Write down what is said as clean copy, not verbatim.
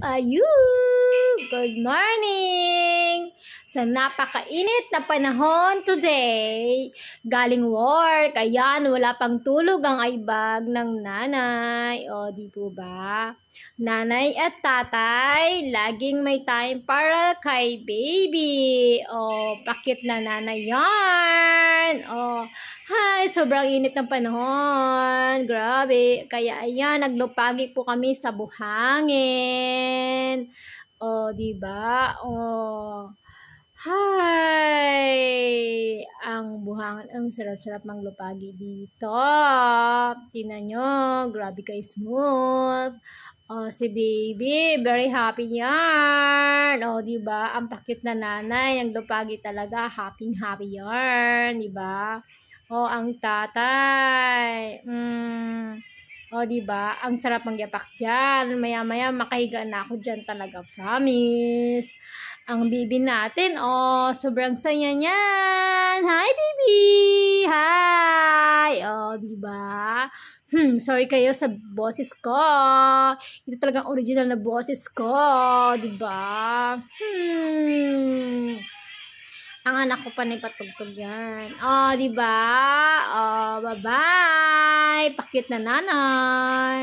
Ayu! Good morning! Sa napakainit na panahon today, galing work, ayan, wala pang tulog ang aibag ng nanay. O, di po ba? Nanay at tatay, laging may time para kay baby. O, bakit na nanay yan? O, hi, sobrang init ng panahon. Grabe. Kaya ayan, naglupagi po kami sa buhangin. O, di ba? O, hi! Ang buhangin, ang sarap-sarap manglupagi dito. Tingnan nyo, grabe ka smooth. O, si baby, very happy yan. O, di ba? Ang pakit na nanay, naglupagi talaga, happy yan, di ba? O, ang tatay. O, di ba? Ang sarap mangyapak diyan. Maya-maya makahiga na ako diyan talaga, promise. Ang baby natin, sobrang saya niyan. Hi, baby! Hi! O, di ba? Sorry kayo sa boses ko. Ito talagang original na boses ko, di ba? Ang anak ko pa na ipatugtog yan. Di ba? Bye-bye! Pakit na nanay!